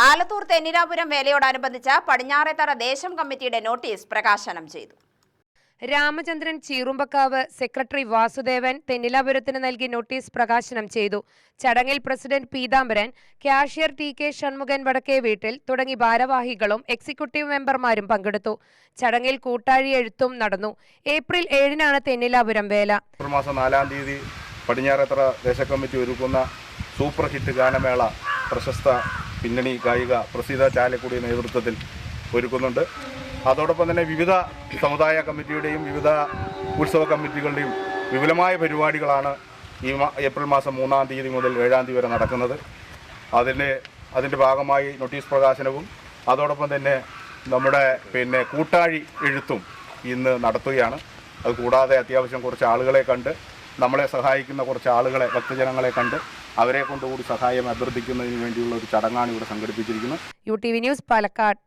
ആലത്തൂർ തെന്നിരാപുരം വേലയോടനുബന്ധിച്ച് പടിഞ്ഞാറേത്തറ ദേശം കമ്മിറ്റിയുടെ നോട്ടീസ് പ്രകാശനം ചെയ്തു. രാമചന്ദ്രൻ ചീറുമ്പക്കാവ്, സെക്രട്ടറി വാസുദേവൻ തെന്നിലാപുരത്തിന് നൽകി നോട്ടീസ് പ്രകാശനം ചെയ്തു. ചടങ്ങിൽ president Peethambaran, cashier TK. Shanmughan വടക്കേ വീട്ടിൽ തുടങ്ങി ഭാരവാഹികളും എക്സിക്യൂട്ടീവ് മെമ്പർമാരും പങ്കെടുത്തു. ചടങ്ങിൽ കൂട്ടാഴി എഴുത്തും നടന്നു. ഏപ്രിൽ 7-നാണ് തെന്നിലാപുരം വേല. മാസം 4-ാം തീയതി പടിഞ്ഞാറേത്തറ ദേശകമ്മിറ്റി ഒരുക്കുന്ന സൂപ്പർ ഹിറ്റ് ഗാനമേള പ്രശസ്ത പിന്നണി ഗായിക പ്രസീത ചാലക്കുടി നേതൃത്വത്തിൽ ഒരുക്കുന്നുണ്ട്. അതോടൊപ്പം തന്നെ വിവിധ സമുദായ കമ്മിറ്റിയുടെയും വിവിധ ഉത്സവ കമ്മിറ്റികളുടെയും വിപുലമായ പരിപാടികളാണ് ഈ ഏപ്രിൽ മാസം 3-ാം തീയതി മുതൽ 7-ാം തീയതി വരെ നടക്കുന്നത്. അതിൻ്റെ ഭാഗമായി നോട്ടീസ് പ്രകാശനവും അതോടൊപ്പം തന്നെ നമ്മുടെ കൂട്ടാഴി എഴുത്തും ഇന്ന് നടത്തുകയാണ്. അതുകൂടാതെ അത്യാവശ്യം കുറച്ച് ആളുകളെ കണ്ട് നമ്മളെ സഹായിക്കുന്ന കുറച്ച് ആളുകളെ, ഭക്തജനങ്ങളെ കണ്ട് അവരെ കൊണ്ടുകൂടി സഹായം അഭ്യർത്ഥിക്കുന്നതിന് വേണ്ടിയുള്ള ഒരു ചടങ്ങാണ് ഇവിടെ സംഘടിപ്പിച്ചിരിക്കുന്നത്. UTV news, Palakkad.